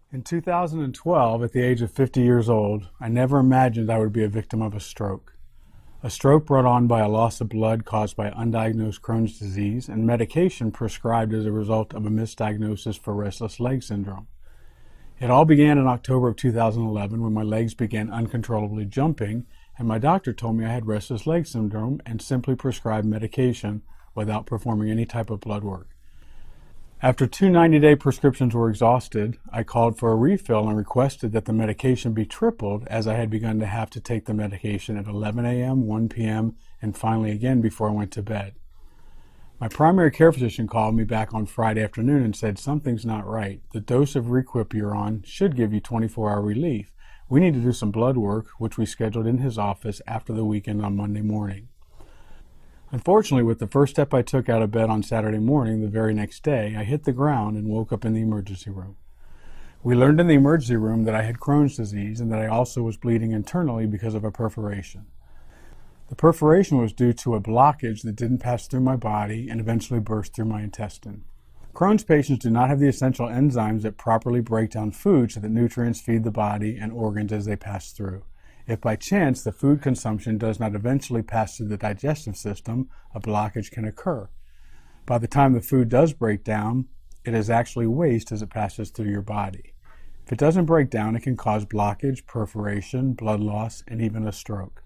In 2012, at the age of 50 years old, I never imagined I would be a victim of a stroke. A stroke brought on by a loss of blood caused by undiagnosed Crohn's disease and medication prescribed as a result of a misdiagnosis for restless leg syndrome. It all began in October of 2011 when my legs began uncontrollably jumping and my doctor told me I had restless leg syndrome and simply prescribed medication without performing any type of blood work. After 2 90-day prescriptions were exhausted, I called for a refill and requested that the medication be tripled as I had begun to have to take the medication at 11 a.m., 1 p.m., and finally again before I went to bed. My primary care physician called me back on Friday afternoon and said, "Something's not right. The dose of Requip you're on should give you 24-hour relief. We need to do some blood work," which we scheduled in his office after the weekend on Monday morning. Unfortunately, with the first step I took out of bed on Saturday morning, the very next day, I hit the ground and woke up in the emergency room. We learned in the emergency room that I had Crohn's disease and that I also was bleeding internally because of a perforation. The perforation was due to a blockage that didn't pass through my body and eventually burst through my intestine. Crohn's patients do not have the essential enzymes that properly break down food so that nutrients feed the body and organs as they pass through. If by chance the food consumption does not eventually pass through the digestive system, a blockage can occur. By the time the food does break down, it is actually waste as it passes through your body. If it doesn't break down, it can cause blockage, perforation, blood loss, and even a stroke.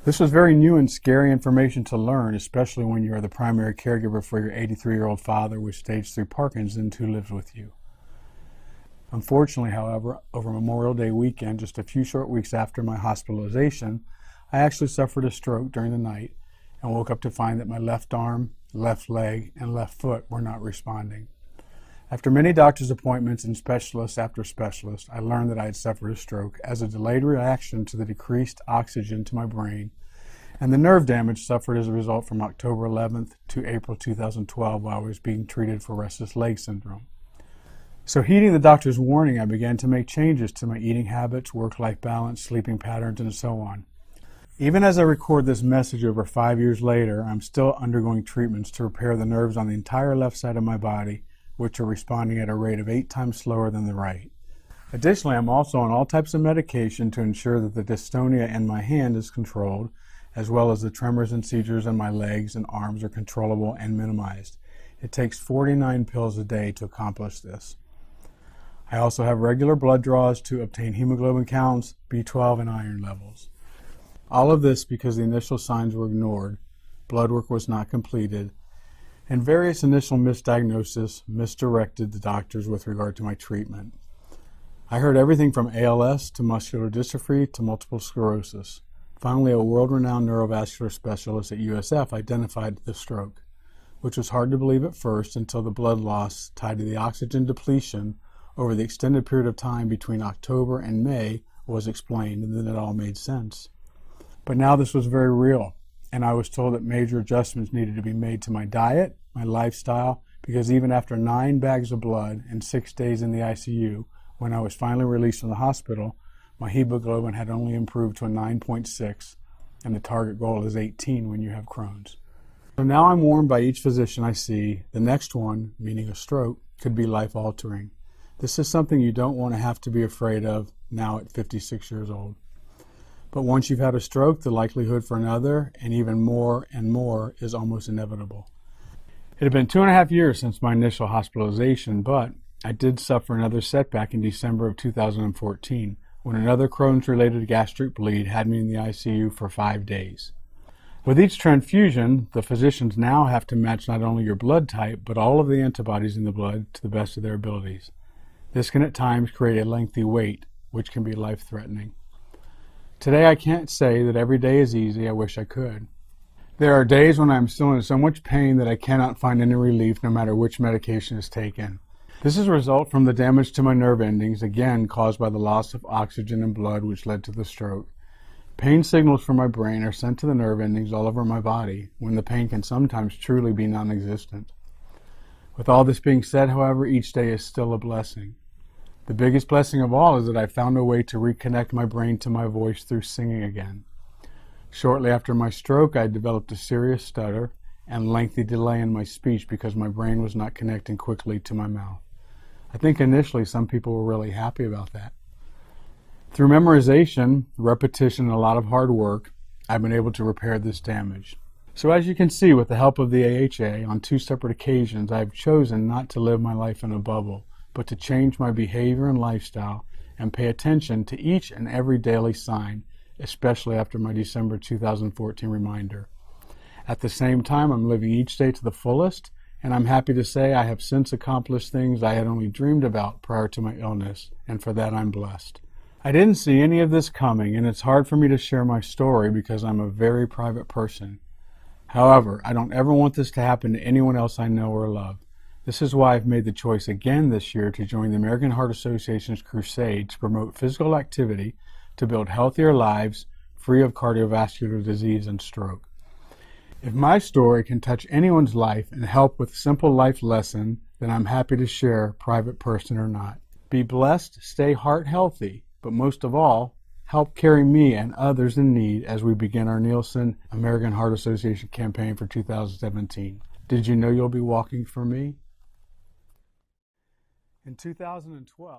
This was very new and scary information to learn, especially when you are the primary caregiver for your 83-year-old father with stage 3 Parkinson's who lives with you. Unfortunately, however, over Memorial Day weekend, just a few short weeks after my hospitalization, I actually suffered a stroke during the night and woke up to find that my left arm, left leg, and left foot were not responding. After many doctor's appointments and specialist after specialist, I learned that I had suffered a stroke as a delayed reaction to the decreased oxygen to my brain and the nerve damage suffered as a result from October 11th to April 2012 while I was being treated for restless leg syndrome. So heeding the doctor's warning, I began to make changes to my eating habits, work-life balance, sleeping patterns, and so on. Even as I record this message over 5 years later, I'm still undergoing treatments to repair the nerves on the entire left side of my body, which are responding at a rate of 8 times slower than the right. Additionally, I'm also on all types of medication to ensure that the dystonia in my hand is controlled, as well as the tremors and seizures in my legs and arms are controllable and minimized. It takes 49 pills a day to accomplish this. I also have regular blood draws to obtain hemoglobin counts, B12, and iron levels. All of this because the initial signs were ignored, blood work was not completed, and various initial misdiagnoses misdirected the doctors with regard to my treatment. I heard everything from ALS to muscular dystrophy to multiple sclerosis. Finally, a world-renowned neurovascular specialist at USF identified the stroke, which was hard to believe at first until the blood loss tied to the oxygen depletion over the extended period of time between October and May was explained, and then it all made sense. But now this was very real, and I was told that major adjustments needed to be made to my diet, my lifestyle, because even after 9 bags of blood and 6 days in the ICU, when I was finally released from the hospital, my hemoglobin had only improved to a 9.6, and the target goal is 18 when you have Crohn's. So now I'm warned by each physician I see, the next one, meaning a stroke, could be life-altering. This is something you don't want to have to be afraid of now at 56 years old. But once you've had a stroke, the likelihood for another, and even more and more, is almost inevitable. It had been 2.5 years since my initial hospitalization, but I did suffer another setback in December of 2014, when another Crohn's-related gastric bleed had me in the ICU for 5 days. With each transfusion, the physicians now have to match not only your blood type, but all of the antibodies in the blood to the best of their abilities. This can at times create a lengthy wait, which can be life-threatening. Today I can't say that every day is easy. I wish I could. There are days when I am still in so much pain that I cannot find any relief no matter which medication is taken. This is a result from the damage to my nerve endings, again caused by the loss of oxygen and blood which led to the stroke. Pain signals from my brain are sent to the nerve endings all over my body, when the pain can sometimes truly be non-existent. With all this being said, however, each day is still a blessing. The biggest blessing of all is that I found a way to reconnect my brain to my voice through singing again. Shortly after my stroke, I developed a serious stutter and lengthy delay in my speech because my brain was not connecting quickly to my mouth. I think initially some people were really happy about that. Through memorization, repetition, and a lot of hard work, I've been able to repair this damage. So as you can see, with the help of the AHA, on 2 separate occasions, I've chosen not to live my life in a bubble, but to change my behavior and lifestyle and pay attention to each and every daily sign, especially after my December 2014 reminder. At the same time, I'm living each day to the fullest, and I'm happy to say I have since accomplished things I had only dreamed about prior to my illness, and for that I'm blessed. I didn't see any of this coming, and it's hard for me to share my story because I'm a very private person. However, I don't ever want this to happen to anyone else I know or love. This is why I've made the choice again this year to join the American Heart Association's crusade to promote physical activity to build healthier lives free of cardiovascular disease and stroke. If my story can touch anyone's life and help with simple life lesson, then I'm happy to share, private person or not. Be blessed, stay heart healthy, but most of all, help carry me and others in need as we begin our Nielsen American Heart Association campaign for 2017. Did you know you'll be walking for me? In 2012,